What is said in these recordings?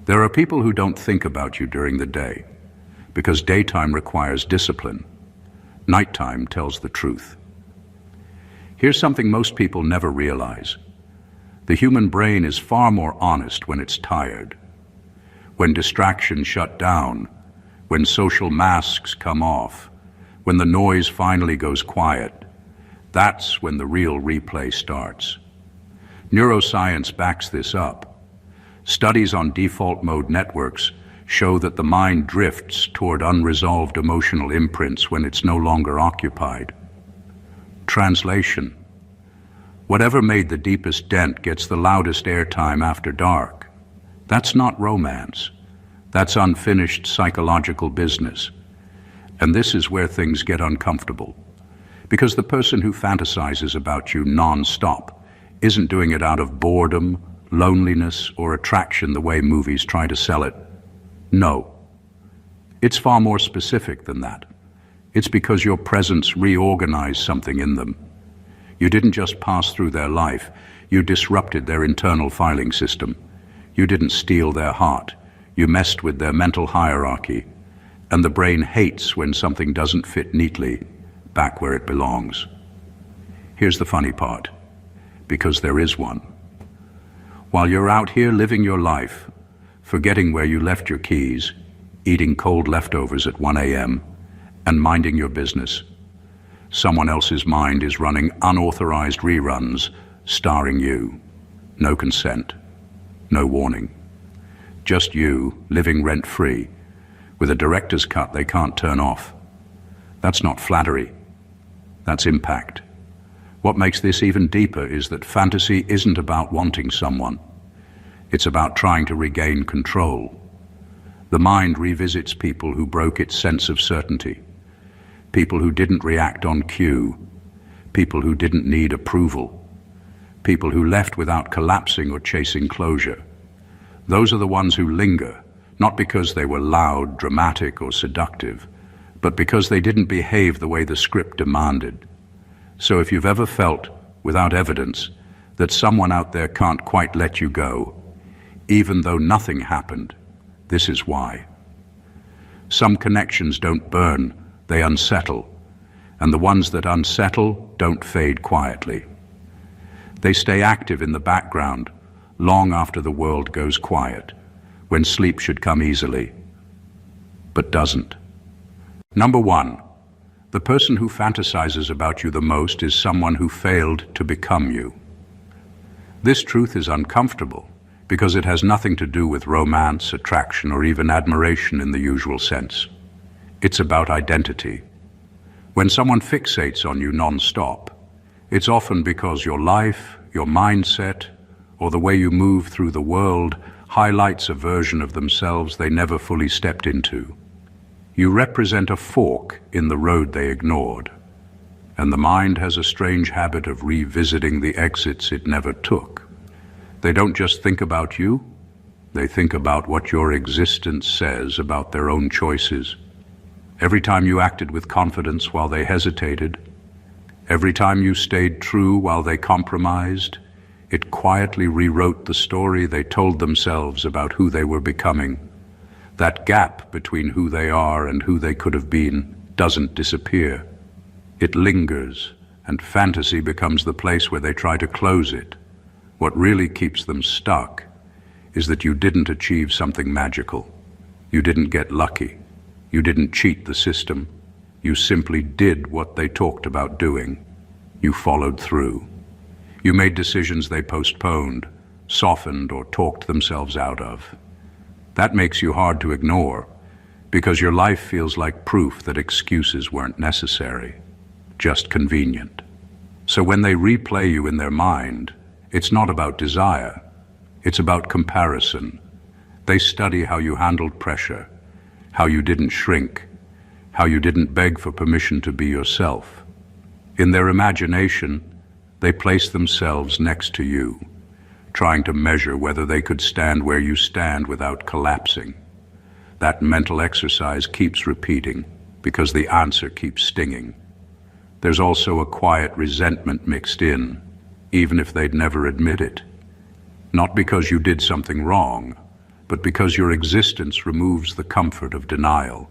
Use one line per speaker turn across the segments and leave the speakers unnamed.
There are people who don't think about you during the day, because daytime requires discipline. Nighttime tells the truth. Here's something most people never realize. The human brain is far more honest when it's tired. When distractions shut down, when social masks come off, when the noise finally goes quiet, that's when the real replay starts. Neuroscience backs this up. Studies on default mode networks show that the mind drifts toward unresolved emotional imprints when it's no longer occupied. Translation: whatever made the deepest dent gets the loudest airtime after dark. That's not romance. That's unfinished psychological business. And this is where things get uncomfortable. Because the person who fantasizes about you nonstop isn't doing it out of boredom, loneliness, or attraction the way movies try to sell it. No. It's far more specific than that. It's because your presence reorganized something in them. You didn't just pass through their life, you disrupted their internal filing system. You didn't steal their heart, you messed with their mental hierarchy. And the brain hates when something doesn't fit neatly back where it belongs. Here's the funny part, because there is one. While you're out here living your life, forgetting where you left your keys, eating cold leftovers at 1 a.m., and minding your business, someone else's mind is running unauthorized reruns starring you. No consent, no warning. Just you living rent-free with a director's cut they can't turn off. That's not flattery. That's impact. What makes this even deeper is that fantasy isn't about wanting someone. It's about trying to regain control. The mind revisits people who broke its sense of certainty, people who didn't react on cue, people who didn't need approval, people who left without collapsing or chasing closure. Those are the ones who linger, not because they were loud, dramatic, or seductive, but because they didn't behave the way the script demanded. So if you've ever felt, without evidence, that someone out there can't quite let you go, even though nothing happened, this is why. Some connections don't burn, they unsettle, and the ones that unsettle don't fade quietly. They stay active in the background long after the world goes quiet, when sleep should come easily, but doesn't. Number one, the person who fantasizes about you the most is someone who failed to become you. This truth is uncomfortable because it has nothing to do with romance, attraction, or even admiration in the usual sense. It's about identity. When someone fixates on you nonstop, it's often because your life, your mindset, or the way you move through the world highlights a version of themselves they never fully stepped into. You represent a fork in the road they ignored, and the mind has a strange habit of revisiting the exits it never took. They don't just think about you, they think about what your existence says about their own choices. Every time you acted with confidence while they hesitated, every time you stayed true while they compromised, it quietly rewrote the story they told themselves about who they were becoming. That gap between who they are and who they could have been doesn't disappear. It lingers, and fantasy becomes the place where they try to close it. What really keeps them stuck is that you didn't achieve something magical. You didn't get lucky. You didn't cheat the system. You simply did what they talked about doing. You followed through. You made decisions they postponed, softened, or talked themselves out of. That makes you hard to ignore, because your life feels like proof that excuses weren't necessary, just convenient. So when they replay you in their mind, it's not about desire, it's about comparison. They study how you handled pressure, how you didn't shrink, how you didn't beg for permission to be yourself. In their imagination, they place themselves next to you, trying to measure whether they could stand where you stand without collapsing. That mental exercise keeps repeating because the answer keeps stinging. There's also a quiet resentment mixed in, even if they'd never admit it. Not because you did something wrong, but because your existence removes the comfort of denial.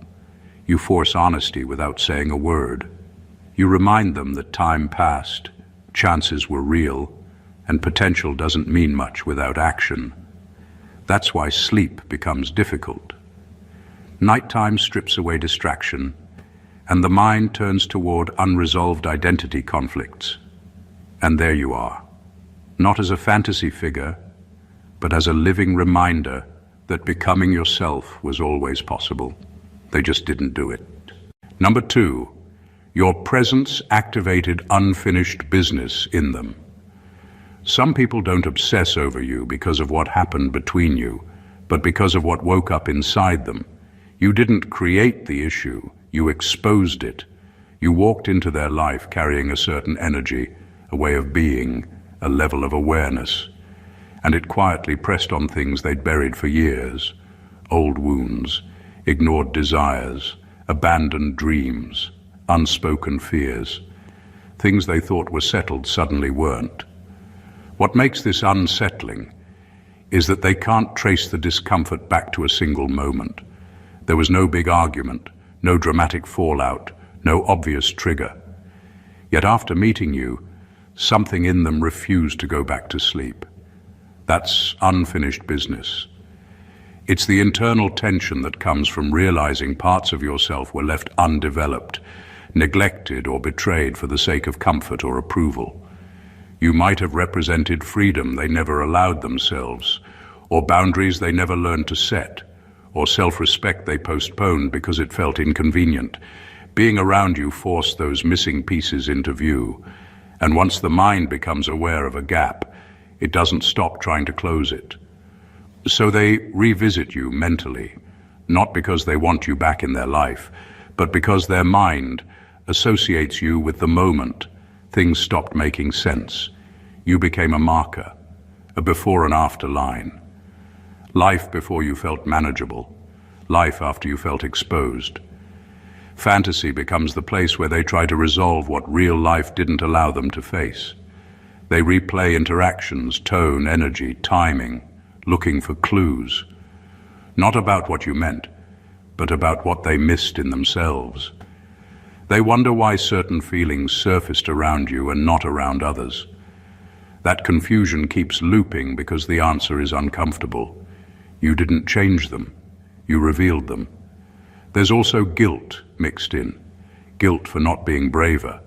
You force honesty without saying a word. You remind them that time passed, chances were real, and potential doesn't mean much without action. That's why sleep becomes difficult. Nighttime strips away distraction, and the mind turns toward unresolved identity conflicts. And there you are, not as a fantasy figure, but as a living reminder that becoming yourself was always possible. They just didn't do it. Number 2, your presence activated unfinished business in them. Some people don't obsess over you because of what happened between you, but because of what woke up inside them. You didn't create the issue, you exposed it. You walked into their life carrying a certain energy, a way of being, a level of awareness, and it quietly pressed on things they'd buried for years. Old wounds, ignored desires, abandoned dreams, unspoken fears. Things they thought were settled suddenly weren't. What makes this unsettling is that they can't trace the discomfort back to a single moment. There was no big argument, no dramatic fallout, no obvious trigger. Yet after meeting you, something in them refused to go back to sleep. That's unfinished business. It's the internal tension that comes from realizing parts of yourself were left undeveloped, neglected or betrayed for the sake of comfort or approval. You might have represented freedom they never allowed themselves, or boundaries they never learned to set, or self-respect they postponed because it felt inconvenient. Being around you forced those missing pieces into view, and once the mind becomes aware of a gap, it doesn't stop trying to close it. So they revisit you mentally, not because they want you back in their life, but because their mind associates you with the moment things stopped making sense. You became a marker, a before and after line. Life before you felt manageable, life after you felt exposed. Fantasy becomes the place where they try to resolve what real life didn't allow them to face. They replay interactions, tone, energy, timing, looking for clues. Not about what you meant, but about what they missed in themselves. They wonder why certain feelings surfaced around you and not around others. That confusion keeps looping because the answer is uncomfortable. You didn't change them, you revealed them. There's also guilt mixed in. Guilt for not being braver.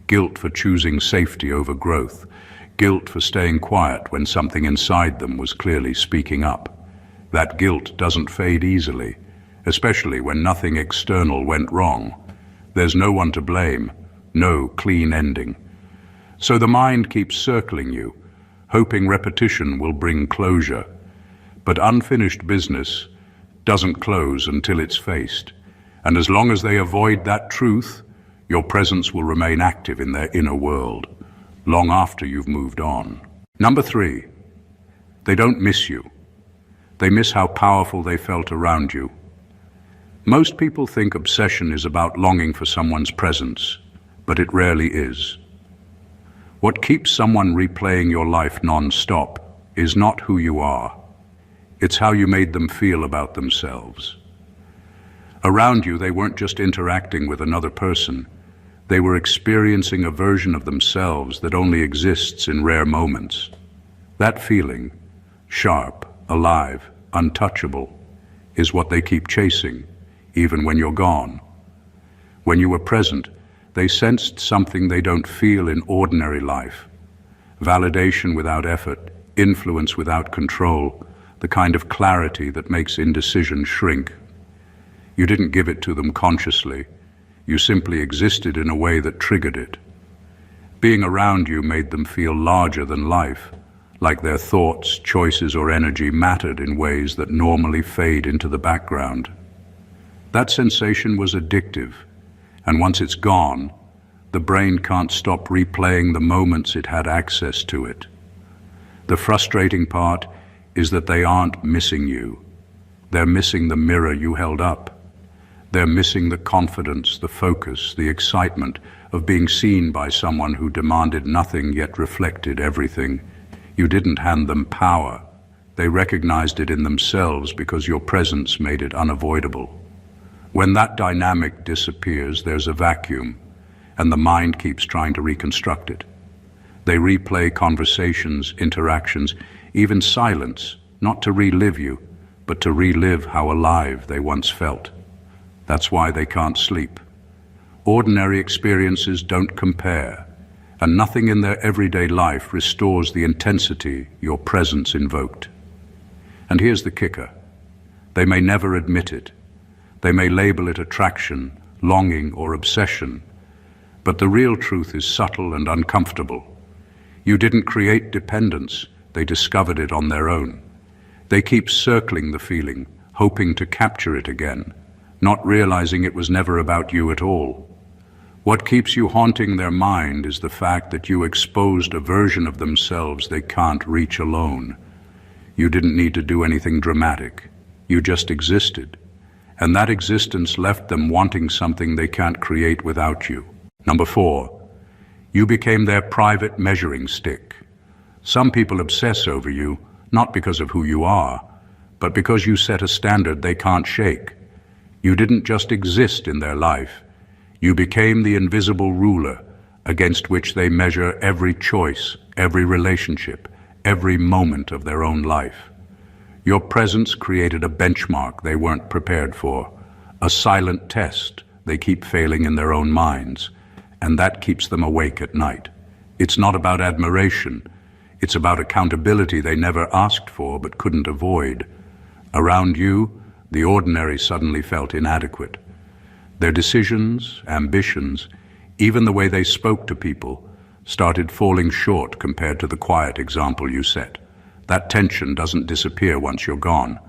Guilt for choosing safety over growth. Guilt for staying quiet when something inside them was clearly speaking up. That guilt doesn't fade easily, especially when nothing external went wrong. There's no one to blame, no clean ending. So the mind keeps circling you, hoping repetition will bring closure. But unfinished business doesn't close until it's faced. And as long as they avoid that truth, your presence will remain active in their inner world, long after you've moved on. Number 3, they don't miss you. They miss how powerful they felt around you. Most people think obsession is about longing for someone's presence, but it rarely is. What keeps someone replaying your life non-stop is not who you are. It's how you made them feel about themselves. Around you, they weren't just interacting with another person. They were experiencing a version of themselves that only exists in rare moments. That feeling, sharp, alive, untouchable, is what they keep chasing, even when you're gone. When you were present, they sensed something they don't feel in ordinary life. Validation without effort, influence without control, the kind of clarity that makes indecision shrink. You didn't give it to them consciously. You simply existed in a way that triggered it. Being around you made them feel larger than life, like their thoughts, choices, or energy mattered in ways that normally fade into the background. That sensation was addictive, and once it's gone, the brain can't stop replaying the moments it had access to it. The frustrating part is that they aren't missing you. They're missing the mirror you held up. They're missing the confidence, the focus, the excitement of being seen by someone who demanded nothing yet reflected everything. You didn't hand them power. They recognized it in themselves because your presence made it unavoidable. When that dynamic disappears, there's a vacuum, and the mind keeps trying to reconstruct it. They replay conversations, interactions, even silence, not to relive you, but to relive how alive they once felt. That's why they can't sleep. Ordinary experiences don't compare, and nothing in their everyday life restores the intensity your presence invoked. And here's the kicker. They may never admit it. They may label it attraction, longing, or obsession, but the real truth is subtle and uncomfortable. You didn't create dependence, they discovered it on their own. They keep circling the feeling, hoping to capture it again, not realizing it was never about you at all. What keeps you haunting their mind is the fact that you exposed a version of themselves they can't reach alone. You didn't need to do anything dramatic. You just existed. And that existence left them wanting something they can't create without you. Number 4, you became their private measuring stick. Some people obsess over you, not because of who you are, but because you set a standard they can't shake. You didn't just exist in their life. You became the invisible ruler against which they measure every choice, every relationship, every moment of their own life. Your presence created a benchmark they weren't prepared for, a silent test they keep failing in their own minds, and that keeps them awake at night. It's not about admiration. It's about accountability they never asked for but couldn't avoid. Around you, the ordinary suddenly felt inadequate. Their decisions, ambitions, even the way they spoke to people, started falling short compared to the quiet example you set. That tension doesn't disappear once you're gone.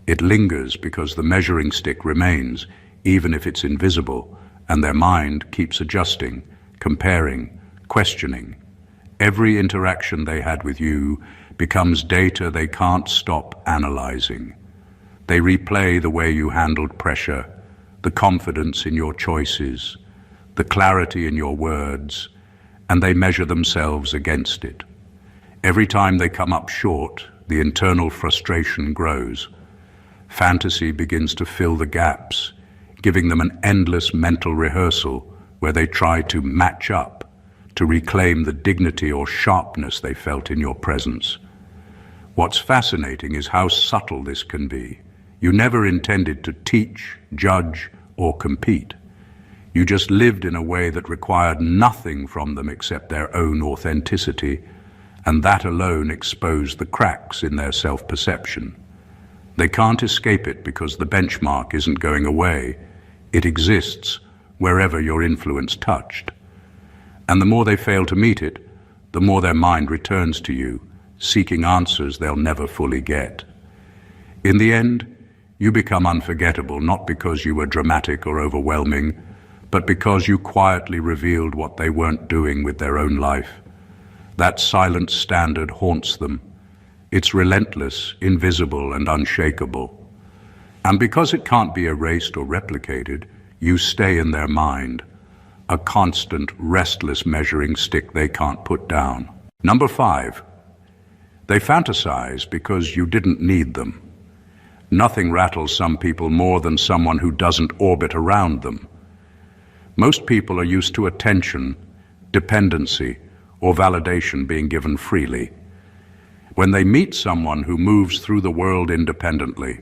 It lingers because the measuring stick remains, even if it's invisible, and their mind keeps adjusting, comparing, questioning. Every interaction they had with you becomes data they can't stop analyzing. They replay the way you handled pressure, the confidence in your choices, the clarity in your words, and they measure themselves against it. Every time they come up short, the internal frustration grows. Fantasy begins to fill the gaps, giving them an endless mental rehearsal where they try to match up, to reclaim the dignity or sharpness they felt in your presence. What's fascinating is how subtle this can be. You never intended to teach, judge, or compete. You just lived in a way that required nothing from them except their own authenticity, and that alone exposed the cracks in their self-perception. They can't escape it because the benchmark isn't going away. It exists wherever your influence touched. And the more they fail to meet it, the more their mind returns to you, seeking answers they'll never fully get. In the end, you become unforgettable, not because you were dramatic or overwhelming, but because you quietly revealed what they weren't doing with their own life. That silent standard haunts them. It's relentless, invisible, and unshakable. And because it can't be erased or replicated, you stay in their mind, a constant, restless measuring stick they can't put down. Number 5, they fantasize because you didn't need them. Nothing rattles some people more than someone who doesn't orbit around them. Most people are used to attention, dependency, or validation being given freely. When they meet someone who moves through the world independently,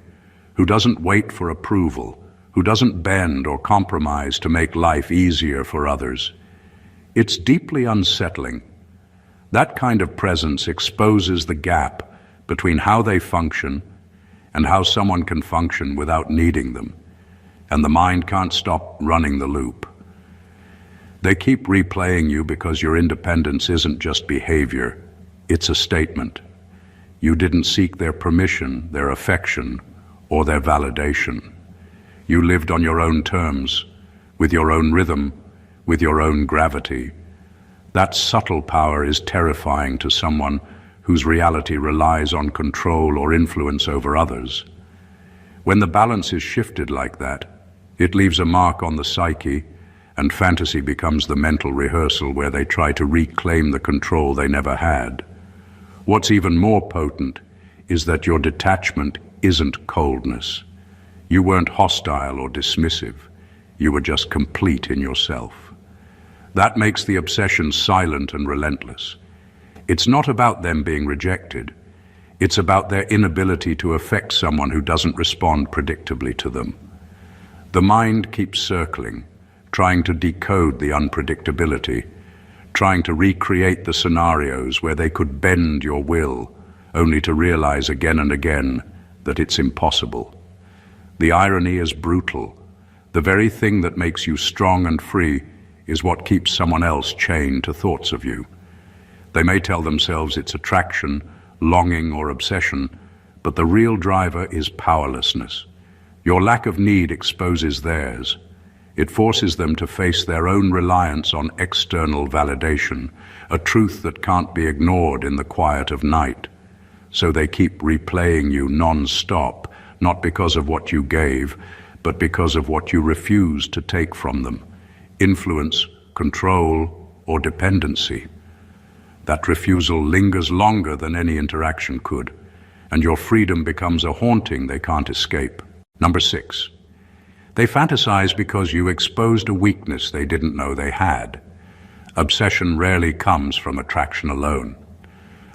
who doesn't wait for approval, who doesn't bend or compromise to make life easier for others, it's deeply unsettling. That kind of presence exposes the gap between how they function and how someone can function without needing them, and the mind can't stop running the loop. They keep replaying you because your independence isn't just behavior, it's a statement. You didn't seek their permission, their affection, or their validation. You lived on your own terms, with your own rhythm, with your own gravity. That subtle power is terrifying to someone whose reality relies on control or influence over others. When the balance is shifted like that, it leaves a mark on the psyche, and fantasy becomes the mental rehearsal where they try to reclaim the control they never had. What's even more potent is that your detachment isn't coldness. You weren't hostile or dismissive. You were just complete in yourself. That makes the obsession silent and relentless. It's not about them being rejected. It's about their inability to affect someone who doesn't respond predictably to them. The mind keeps circling, trying to decode the unpredictability, trying to recreate the scenarios where they could bend your will, only to realize again and again that it's impossible. The irony is brutal. The very thing that makes you strong and free is what keeps someone else chained to thoughts of you. They may tell themselves it's attraction, longing, or obsession, but the real driver is powerlessness. Your lack of need exposes theirs. It forces them to face their own reliance on external validation, a truth that can't be ignored in the quiet of night. So they keep replaying you non-stop, not because of what you gave, but because of what you refused to take from them: influence, control, or dependency. That refusal lingers longer than any interaction could, and your freedom becomes a haunting they can't escape. Number 6. They fantasize because you exposed a weakness they didn't know they had. Obsession rarely comes from attraction alone.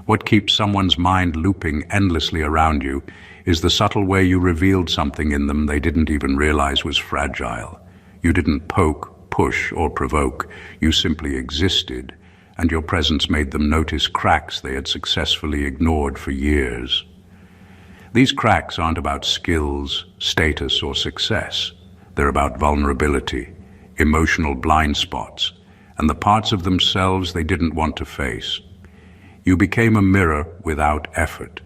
What keeps someone's mind looping endlessly around you is the subtle way you revealed something in them they didn't even realize was fragile. You didn't poke, push, or provoke. You simply existed, and your presence made them notice cracks they had successfully ignored for years. These cracks aren't about skills, status, or success. They're about vulnerability, emotional blind spots, and the parts of themselves they didn't want to face. You became a mirror without effort.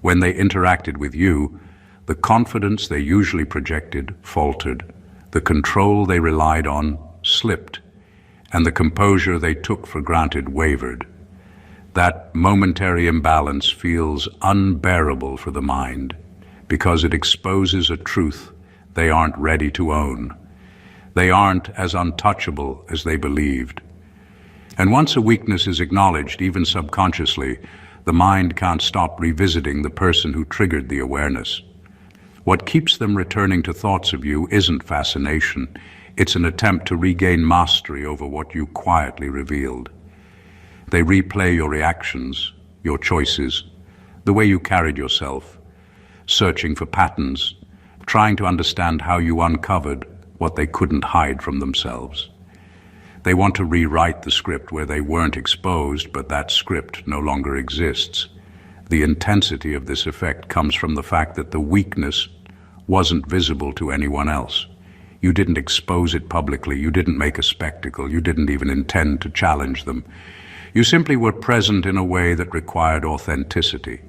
When they interacted with you, the confidence they usually projected faltered, the control they relied on slipped, and the composure they took for granted wavered. That momentary imbalance feels unbearable for the mind because it exposes a truth they aren't ready to own. They aren't as untouchable as they believed. And once a weakness is acknowledged, even subconsciously, the mind can't stop revisiting the person who triggered the awareness. What keeps them returning to thoughts of you isn't fascination. It's an attempt to regain mastery over what you quietly revealed. They replay your reactions, your choices, the way you carried yourself, searching for patterns, trying to understand how you uncovered what they couldn't hide from themselves. They want to rewrite the script where they weren't exposed, but that script no longer exists. The intensity of this effect comes from the fact that the weakness wasn't visible to anyone else. You didn't expose it publicly, you didn't make a spectacle, you didn't even intend to challenge them. You simply were present in a way that required authenticity,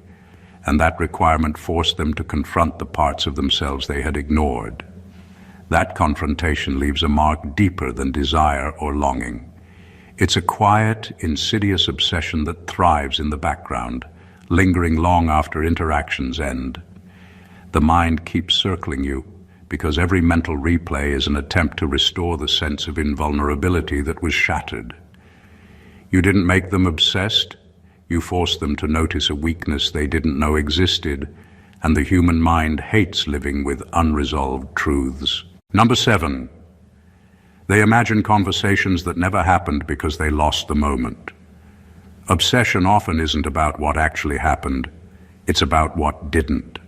and that requirement forced them to confront the parts of themselves they had ignored. That confrontation leaves a mark deeper than desire or longing. It's a quiet, insidious obsession that thrives in the background, lingering long after interactions end. The mind keeps circling you because every mental replay is an attempt to restore the sense of invulnerability that was shattered. You didn't make them obsessed. You forced them to notice a weakness they didn't know existed, and the human mind hates living with unresolved truths. Number 7. They imagine conversations that never happened because they lost the moment. Obsession often isn't about what actually happened, it's about what didn't.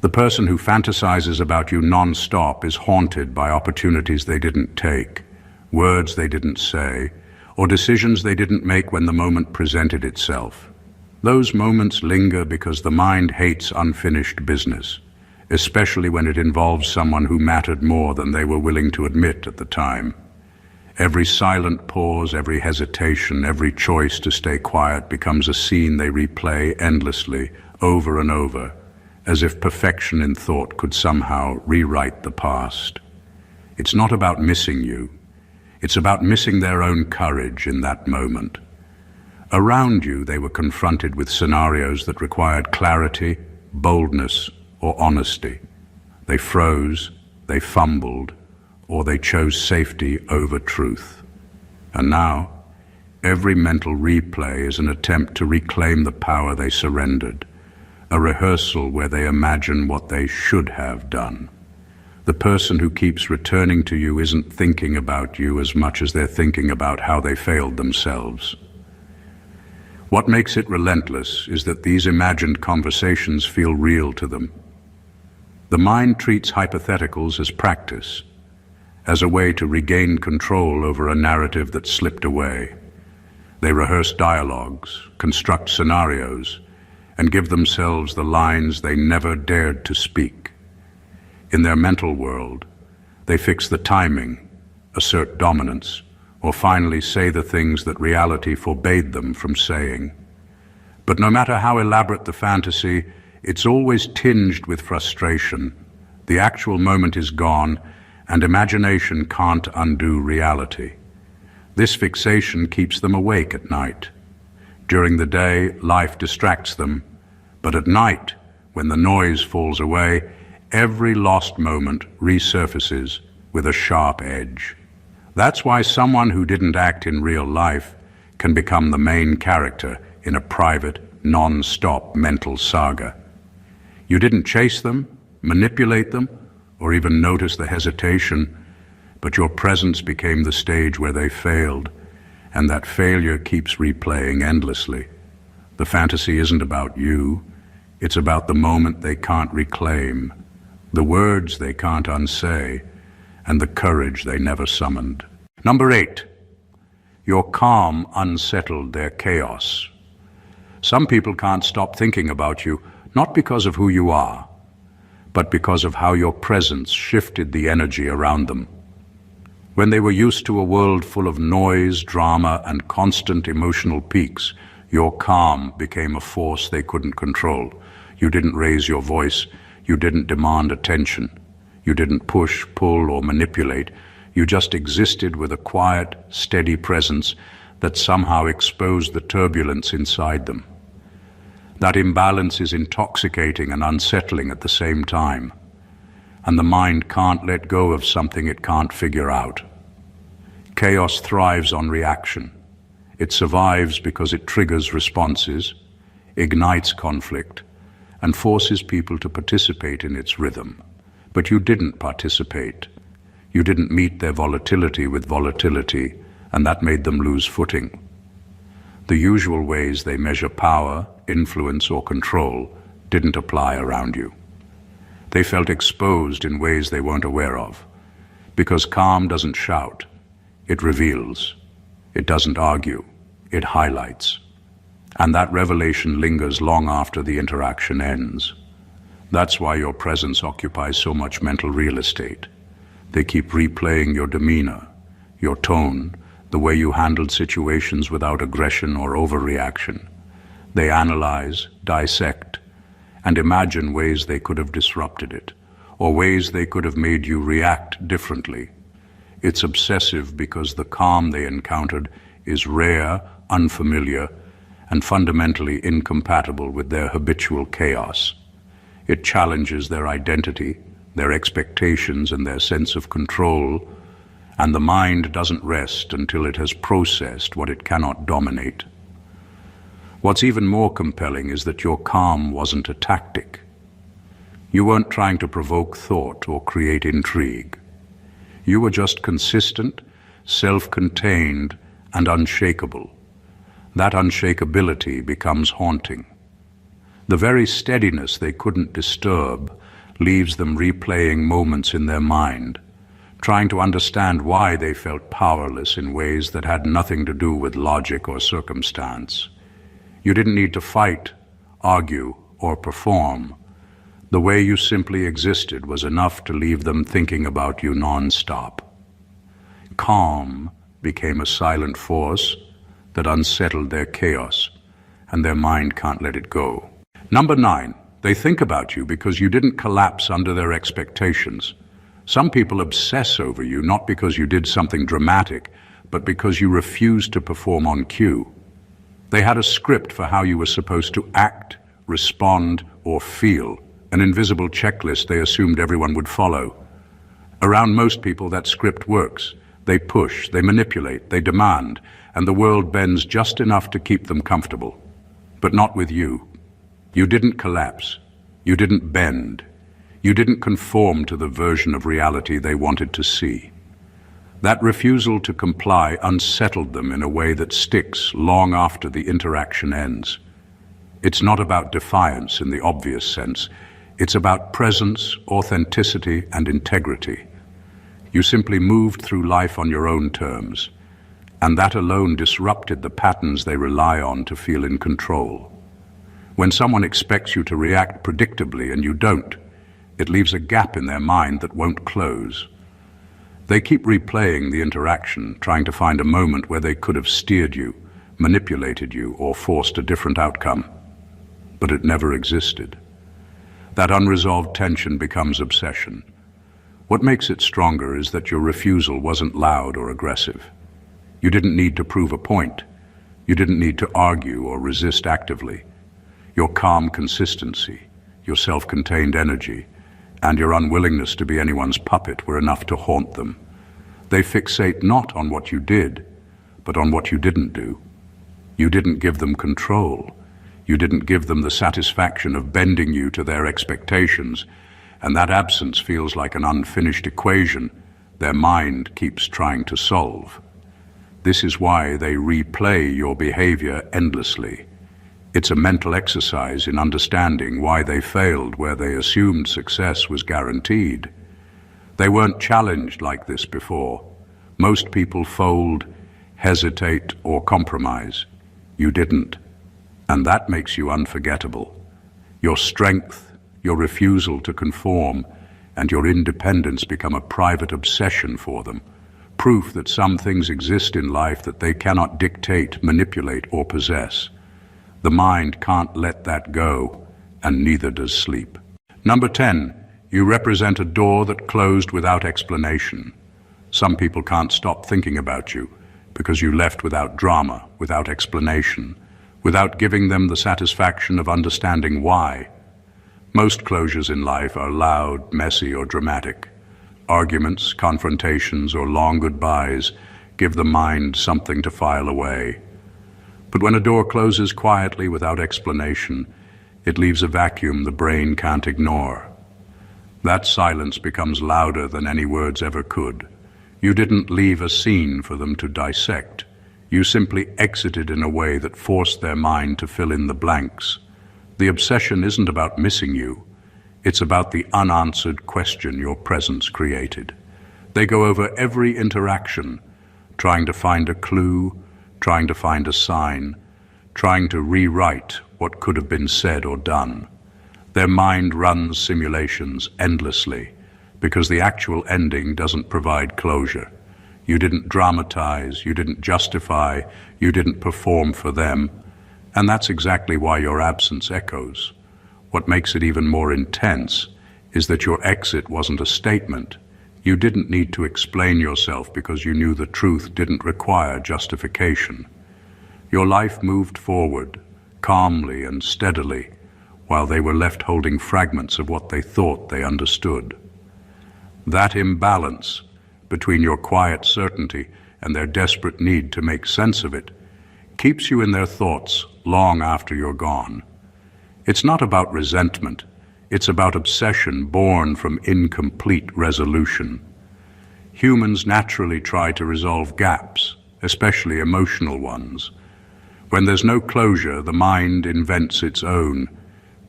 The person who fantasizes about you non-stop is haunted by opportunities they didn't take, words they didn't say, or decisions they didn't make when the moment presented itself. Those moments linger because the mind hates unfinished business, especially when it involves someone who mattered more than they were willing to admit at the time. Every silent pause, every hesitation, every choice to stay quiet becomes a scene they replay endlessly, over and over, as if perfection in thought could somehow rewrite the past. It's not about missing you. It's about missing their own courage in that moment. Around you, they were confronted with scenarios that required clarity, boldness, or honesty. They froze, they fumbled, or they chose safety over truth. And now, every mental replay is an attempt to reclaim the power they surrendered. a rehearsal where they imagine what they should have done. The person who keeps returning to you isn't thinking about you as much as they're thinking about how they failed themselves. What makes it relentless is that these imagined conversations feel real to them. The mind treats hypotheticals as practice, as a way to regain control over a narrative that slipped away. They rehearse dialogues, construct scenarios, and give themselves the lines they never dared to speak. In their mental world, they fix the timing, assert dominance, or finally say the things that reality forbade them from saying. But no matter how elaborate the fantasy, it's always tinged with frustration. The actual moment is gone, and imagination can't undo reality. This fixation keeps them awake at night. During the day, life distracts them, but at night, when the noise falls away, every lost moment resurfaces with a sharp edge. That's why someone who didn't act in real life can become the main character in a private, non-stop mental saga. You didn't chase them, manipulate them, or even notice the hesitation, but your presence became the stage where they failed, and that failure keeps replaying endlessly. The fantasy isn't about you, it's about the moment they can't reclaim, the words they can't unsay, and the courage they never summoned. Number 8, your calm unsettled their chaos. Some people can't stop thinking about you, not because of who you are, but because of how your presence shifted the energy around them. When they were used to a world full of noise, drama, and constant emotional peaks, your calm became a force they couldn't control. You didn't raise your voice, you didn't demand attention. You didn't push, pull, or manipulate. You just existed with a quiet, steady presence that somehow exposed the turbulence inside them. That imbalance is intoxicating and unsettling at the same time, and the mind can't let go of something it can't figure out. Chaos thrives on reaction. It survives because it triggers responses, ignites conflict, and forces people to participate in its rhythm. But you didn't participate. You didn't meet their volatility with volatility, and that made them lose footing. The usual ways they measure power, influence, or control didn't apply around you. They felt exposed in ways they weren't aware of, because calm doesn't shout, it reveals. It doesn't argue, it highlights. And that revelation lingers long after the interaction ends. That's why your presence occupies so much mental real estate. They keep replaying your demeanor, your tone, the way you handled situations without aggression or overreaction. They analyze, dissect, and imagine ways they could have disrupted it, or ways they could have made you react differently. It's obsessive because the calm they encountered is rare, unfamiliar, and fundamentally incompatible with their habitual chaos. It challenges their identity, their expectations, and their sense of control, and the mind doesn't rest until it has processed what it cannot dominate. What's even more compelling is that your calm wasn't a tactic. You weren't trying to provoke thought or create intrigue. You were just consistent, self-contained, and unshakable. That unshakability becomes haunting. The very steadiness they couldn't disturb leaves them replaying moments in their mind, trying to understand why they felt powerless in ways that had nothing to do with logic or circumstance. You didn't need to fight, argue, or perform. The way you simply existed was enough to leave them thinking about you nonstop. Calm became a silent force that unsettled their chaos, and their mind can't let it go. Number 9, they think about you because you didn't collapse under their expectations. Some people obsess over you not because you did something dramatic, but because you refused to perform on cue. They had a script for how you were supposed to act, respond, or feel, an invisible checklist they assumed everyone would follow. Around most people, that script works. They push, they manipulate, they demand, and the world bends just enough to keep them comfortable. But not with you. You didn't collapse. You didn't bend. You didn't conform to the version of reality they wanted to see. That refusal to comply unsettled them in a way that sticks long after the interaction ends. It's not about defiance in the obvious sense. It's about presence, authenticity, and integrity. You simply moved through life on your own terms, and that alone disrupted the patterns they rely on to feel in control. When someone expects you to react predictably and you don't, it leaves a gap in their mind that won't close. They keep replaying the interaction, trying to find a moment where they could have steered you, manipulated you, or forced a different outcome. But it never existed. That unresolved tension becomes obsession. What makes it stronger is that your refusal wasn't loud or aggressive. You didn't need to prove a point. You didn't need to argue or resist actively. Your calm consistency, your self-contained energy, and your unwillingness to be anyone's puppet were enough to haunt them. They fixate not on what you did, but on what you didn't do. You didn't give them control. You didn't give them the satisfaction of bending you to their expectations, and that absence feels like an unfinished equation their mind keeps trying to solve. This is why they replay your behavior endlessly. It's a mental exercise in understanding why they failed where they assumed success was guaranteed. They weren't challenged like this before. Most people fold, hesitate, or compromise. You didn't. And that makes you unforgettable. Your strength, your refusal to conform, and your independence become a private obsession for them. Proof that some things exist in life that they cannot dictate, manipulate, or possess. The mind can't let that go, and neither does sleep. Number 10, you represent a door that closed without explanation. Some people can't stop thinking about you because you left without drama, without explanation, without giving them the satisfaction of understanding why. Most closures in life are loud, messy, or dramatic. Arguments, confrontations, or long goodbyes give the mind something to file away. But when a door closes quietly without explanation, it leaves a vacuum the brain can't ignore. That silence becomes louder than any words ever could. You didn't leave a scene for them to dissect. You simply exited in a way that forced their mind to fill in the blanks. The obsession isn't about missing you. It's about the unanswered question your presence created. They go over every interaction, trying to find a clue, trying to find a sign, trying to rewrite what could have been said or done. Their mind runs simulations endlessly because the actual ending doesn't provide closure. You didn't dramatize, you didn't justify, you didn't perform for them, and that's exactly why your absence echoes. What makes it even more intense is that your exit wasn't a statement. You didn't need to explain yourself because you knew the truth didn't require justification. Your life moved forward, calmly and steadily, while they were left holding fragments of what they thought they understood. That imbalance between your quiet certainty and their desperate need to make sense of it keeps you in their thoughts long after you're gone. It's not about resentment. It's about obsession born from incomplete resolution. Humans naturally try to resolve gaps, especially emotional ones. When there's no closure, the mind invents its own,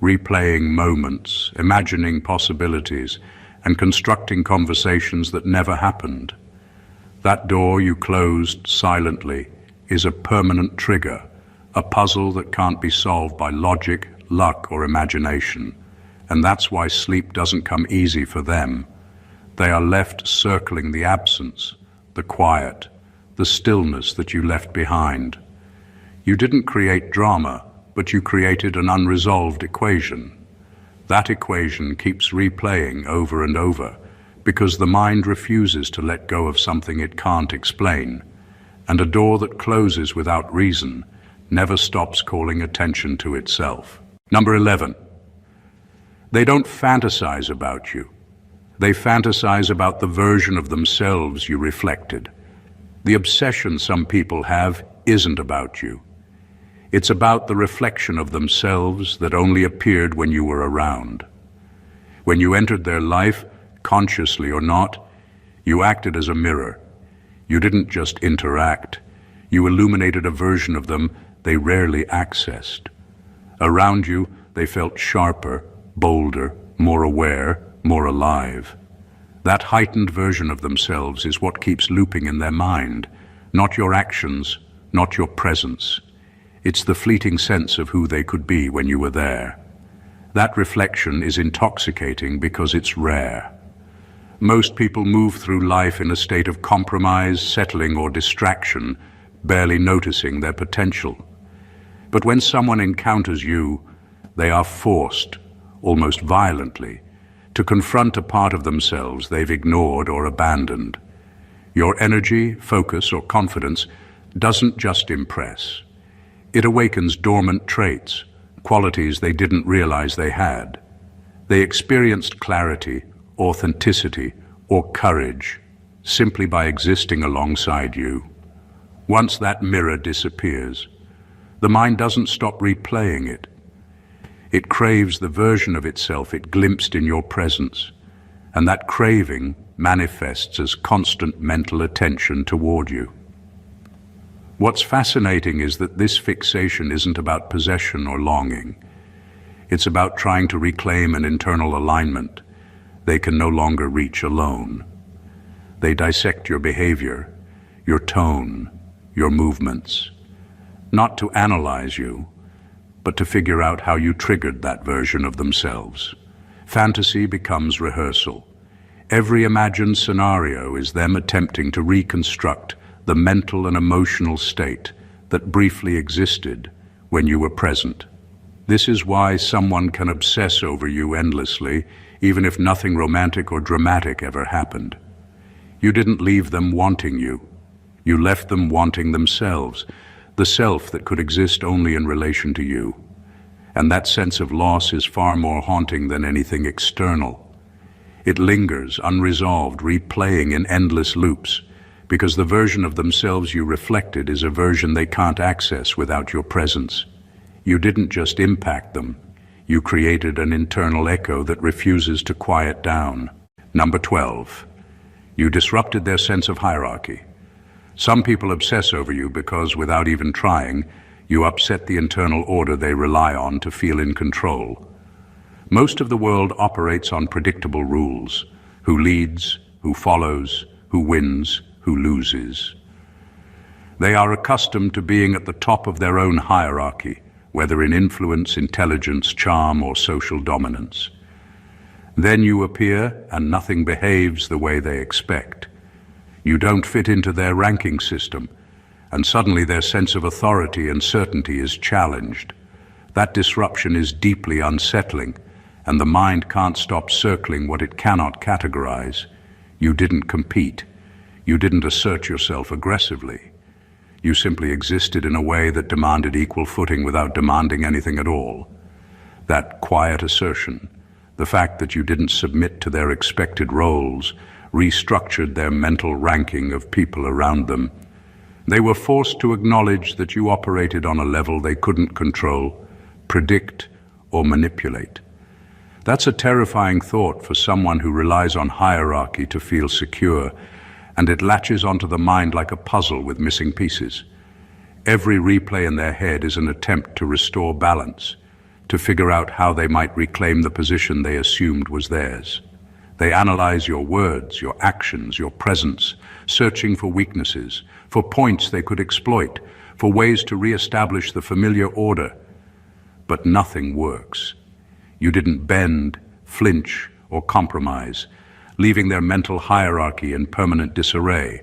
replaying moments, imagining possibilities, and constructing conversations that never happened. That door you closed silently is a permanent trigger, a puzzle that can't be solved by logic, luck, or imagination. And that's why sleep doesn't come easy for them. They are left circling the absence, the quiet, the stillness that you left behind. You didn't create drama, but you created an unresolved equation. That equation keeps replaying over and over because the mind refuses to let go of something it can't explain. And a door that closes without reason never stops calling attention to itself. Number 11. They don't fantasize about you. They fantasize about the version of themselves you reflected. The obsession some people have isn't about you. It's about the reflection of themselves that only appeared when you were around. When you entered their life, consciously or not, you acted as a mirror. You didn't just interact. You illuminated a version of them they rarely accessed. Around you, they felt sharper, bolder, more aware, more alive. That heightened version of themselves is what keeps looping in their mind, not your actions, not your presence. It's the fleeting sense of who they could be when you were there. That reflection is intoxicating because it's rare. Most people move through life in a state of compromise, settling, or distraction, barely noticing their potential. But when someone encounters you, they are forced, almost violently, to confront a part of themselves they've ignored or abandoned. Your energy, focus, or confidence doesn't just impress. It awakens dormant traits, qualities they didn't realize they had. They experienced clarity, authenticity, or courage simply by existing alongside you. Once that mirror disappears, the mind doesn't stop replaying it. It craves the version of itself it glimpsed in your presence, and that craving manifests as constant mental attention toward you. What's fascinating is that this fixation isn't about possession or longing. It's about trying to reclaim an internal alignment they can no longer reach alone. They dissect your behavior, your tone, your movements, not to analyze you, but to figure out how you triggered that version of themselves. Fantasy becomes rehearsal. Every imagined scenario is them attempting to reconstruct the mental and emotional state that briefly existed when you were present. This is why someone can obsess over you endlessly, even if nothing romantic or dramatic ever happened. You didn't leave them wanting you. You left them wanting themselves, the self that could exist only in relation to you. And that sense of loss is far more haunting than anything external. It lingers, unresolved, replaying in endless loops, because the version of themselves you reflected is a version they can't access without your presence. You didn't just impact them. You created an internal echo that refuses to quiet down. Number 12. You disrupted their sense of hierarchy. Some people obsess over you because, without even trying, you upset the internal order they rely on to feel in control. Most of the world operates on predictable rules: who leads, who follows, who wins, who loses. They are accustomed to being at the top of their own hierarchy, whether in influence, intelligence, charm, or social dominance. Then you appear, and nothing behaves the way they expect. You don't fit into their ranking system, and suddenly their sense of authority and certainty is challenged. That disruption is deeply unsettling, and the mind can't stop circling what it cannot categorize. You didn't compete. You didn't assert yourself aggressively. You simply existed in a way that demanded equal footing without demanding anything at all. That quiet assertion, the fact that you didn't submit to their expected roles, restructured their mental ranking of people around them. They were forced to acknowledge that you operated on a level they couldn't control, predict, or manipulate. That's a terrifying thought for someone who relies on hierarchy to feel secure, and it latches onto the mind like a puzzle with missing pieces. Every replay in their head is an attempt to restore balance, to figure out how they might reclaim the position they assumed was theirs. They analyze your words, your actions, your presence, searching for weaknesses, for points they could exploit, for ways to re-establish the familiar order. But nothing works. You didn't bend, flinch, or compromise, leaving their mental hierarchy in permanent disarray.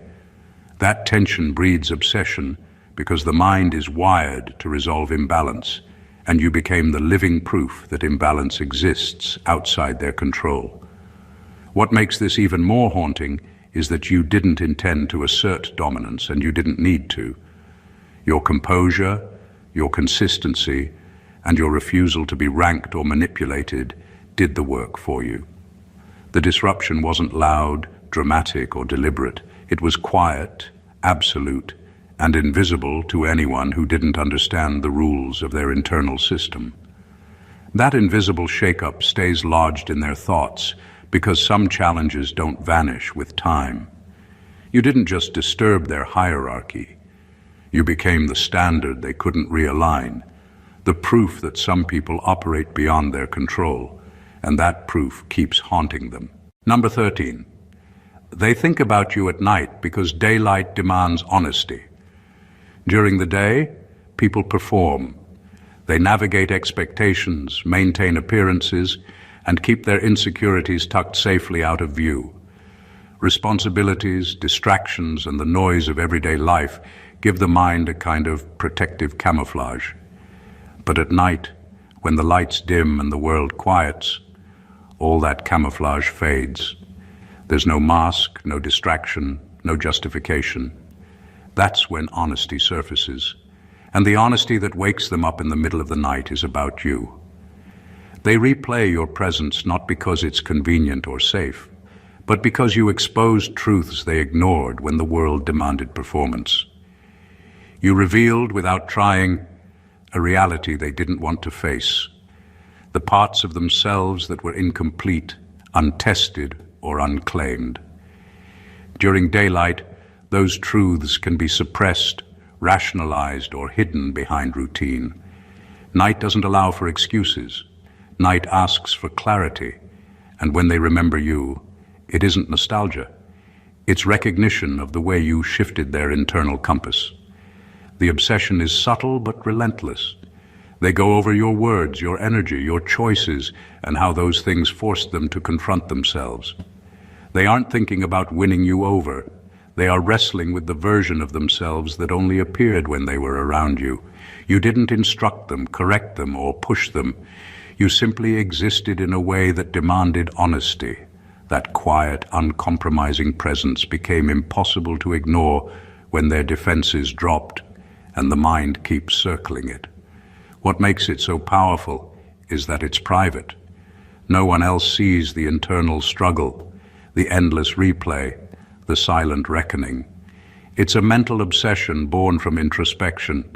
That tension breeds obsession because the mind is wired to resolve imbalance, and you became the living proof that imbalance exists outside their control. What makes this even more haunting is that you didn't intend to assert dominance, and you didn't need to. Your composure, your consistency, and your refusal to be ranked or manipulated did the work for you. The disruption wasn't loud, dramatic, or deliberate. It was quiet, absolute, and invisible to anyone who didn't understand the rules of their internal system. That invisible shake-up stays lodged in their thoughts because some challenges don't vanish with time. You didn't just disturb their hierarchy. You became the standard they couldn't realign, the proof that some people operate beyond their control, and that proof keeps haunting them. Number 13. They think about you at night because daylight demands honesty. During the day, people perform. They navigate expectations, maintain appearances, and keep their insecurities tucked safely out of view. Responsibilities, distractions, and the noise of everyday life give the mind a kind of protective camouflage. But at night, when the lights dim and the world quiets, all that camouflage fades. There's no mask, no distraction, no justification. That's when honesty surfaces. And the honesty that wakes them up in the middle of the night is about you. They replay your presence not because it's convenient or safe, but because you exposed truths they ignored when the world demanded performance. You revealed, without trying, a reality they didn't want to face, the parts of themselves that were incomplete, untested, or unclaimed. During daylight, those truths can be suppressed, rationalized, or hidden behind routine. Night doesn't allow for excuses. Night asks for clarity, and when they remember you, it isn't nostalgia. It's recognition of the way you shifted their internal compass. The obsession is subtle but relentless. They go over your words, your energy, your choices, and how those things forced them to confront themselves. They aren't thinking about winning you over. They are wrestling with the version of themselves that only appeared when they were around you. You didn't instruct them, correct them, or push them. You simply existed in a way that demanded honesty. That quiet, uncompromising presence became impossible to ignore when their defenses dropped and the mind keeps circling it. What makes it so powerful is that it's private. No one else sees the internal struggle, the endless replay, the silent reckoning. It's a mental obsession born from introspection,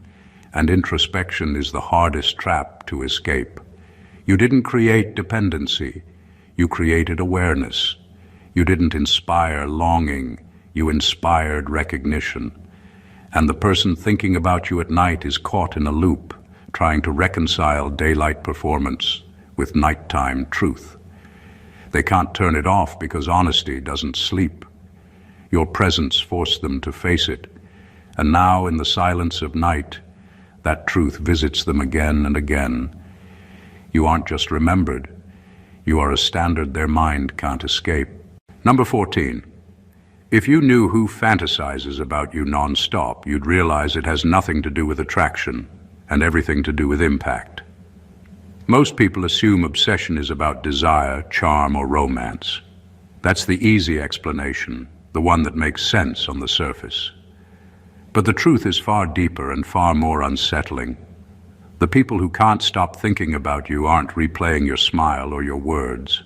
and introspection is the hardest trap to escape. You didn't create dependency, you created awareness. You didn't inspire longing, you inspired recognition. And the person thinking about you at night is caught in a loop, trying to reconcile daylight performance with nighttime truth. They can't turn it off because honesty doesn't sleep. Your presence forced them to face it, and now in the silence of night, that truth visits them again and again. You aren't just remembered, you are a standard their mind can't escape. Number 14. If you knew who fantasizes about you nonstop, you'd realize it has nothing to do with attraction and everything to do with impact. Most people assume obsession is about desire, charm, or romance. That's the easy explanation, the one that makes sense on the surface. But the truth is far deeper and far more unsettling. The people who can't stop thinking about you aren't replaying your smile or your words.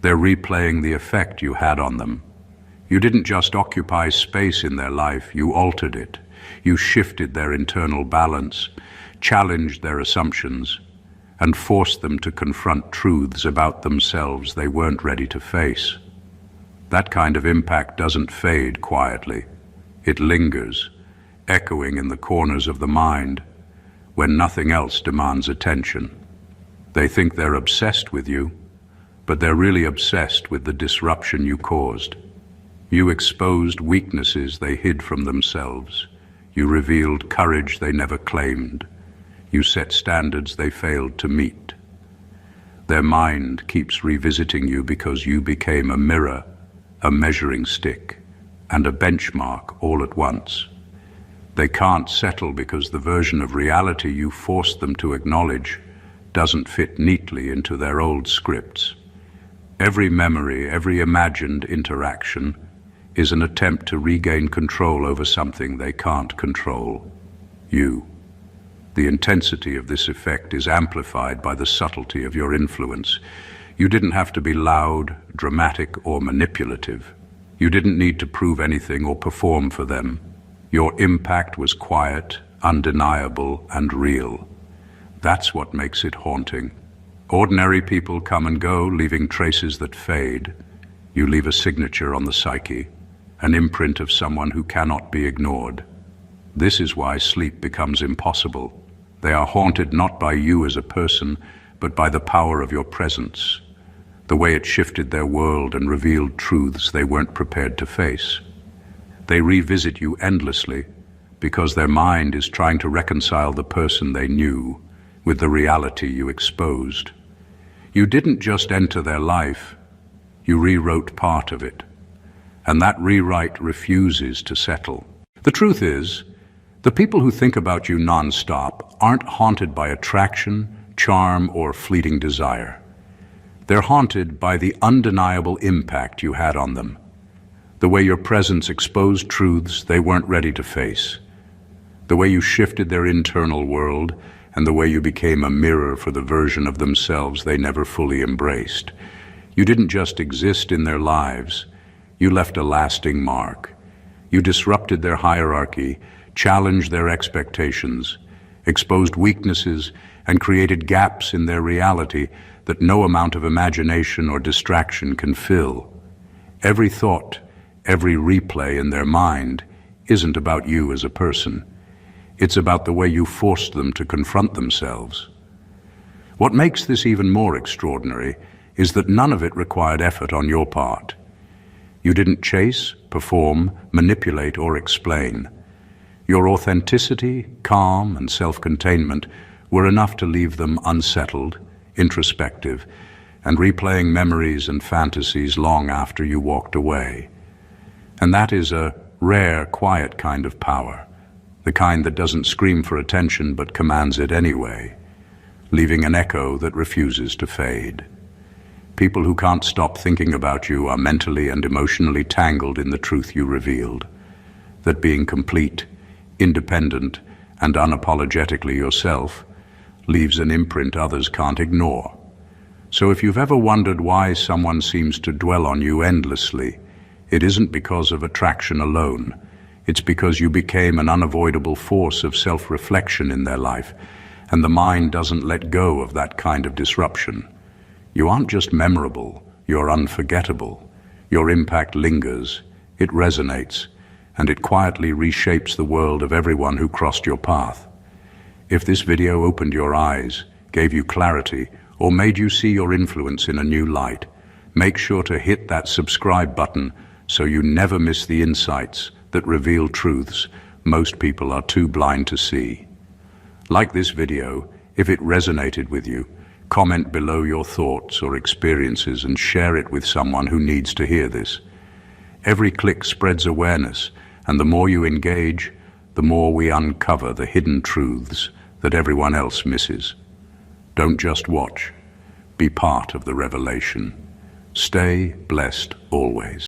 They're replaying the effect you had on them. You didn't just occupy space in their life, you altered it. You shifted their internal balance, challenged their assumptions, and forced them to confront truths about themselves they weren't ready to face. That kind of impact doesn't fade quietly. It lingers, echoing in the corners of the mind when nothing else demands attention. They think they're obsessed with you, but they're really obsessed with the disruption you caused. You exposed weaknesses they hid from themselves. You revealed courage they never claimed. You set standards they failed to meet. Their mind keeps revisiting you because you became a mirror, a measuring stick, and a benchmark all at once. They can't settle because the version of reality you forced them to acknowledge doesn't fit neatly into their old scripts. Every memory, every imagined interaction is an attempt to regain control over something they can't control. You. The intensity of this effect is amplified by the subtlety of your influence. You didn't have to be loud, dramatic, or manipulative. You didn't need to prove anything or perform for them. Your impact was quiet, undeniable, and real. That's what makes it haunting. Ordinary people come and go, leaving traces that fade. You leave a signature on the psyche, an imprint of someone who cannot be ignored. This is why sleep becomes impossible. They are haunted not by you as a person, but by the power of your presence, the way it shifted their world and revealed truths they weren't prepared to face. They revisit you endlessly because their mind is trying to reconcile the person they knew with the reality you exposed. You didn't just enter their life, you rewrote part of it, and that rewrite refuses to settle. The truth is, the people who think about you nonstop aren't haunted by attraction, charm, or fleeting desire. They're haunted by the undeniable impact you had on them, the way your presence exposed truths they weren't ready to face, the way you shifted their internal world, and the way you became a mirror for the version of themselves they never fully embraced. You didn't just exist in their lives, you left a lasting mark. You disrupted their hierarchy, challenged their expectations, exposed weaknesses, and created gaps in their reality that no amount of imagination or distraction can fill. Every thought, every replay in their mind isn't about you as a person. It's about the way you forced them to confront themselves. What makes this even more extraordinary is that none of it required effort on your part. You didn't chase, perform, manipulate, or explain. Your authenticity, calm, and self-containment were enough to leave them unsettled, introspective, and replaying memories and fantasies long after you walked away. And that is a rare, quiet kind of power, the kind that doesn't scream for attention but commands it anyway, leaving an echo that refuses to fade. People who can't stop thinking about you are mentally and emotionally tangled in the truth you revealed, that being complete, independent, and unapologetically yourself leaves an imprint others can't ignore. So if you've ever wondered why someone seems to dwell on you endlessly, it isn't because of attraction alone. It's because you became an unavoidable force of self-reflection in their life, and the mind doesn't let go of that kind of disruption. You aren't just memorable, you're unforgettable. Your impact lingers, it resonates, and it quietly reshapes the world of everyone who crossed your path. If this video opened your eyes, gave you clarity, or made you see your influence in a new light, make sure to hit that subscribe button so you never miss the insights that reveal truths most people are too blind to see. Like this video, if it resonated with you, comment below your thoughts or experiences and share it with someone who needs to hear this. Every click spreads awareness, and the more you engage, the more we uncover the hidden truths that everyone else misses. Don't just watch, be part of the revelation. Stay blessed always.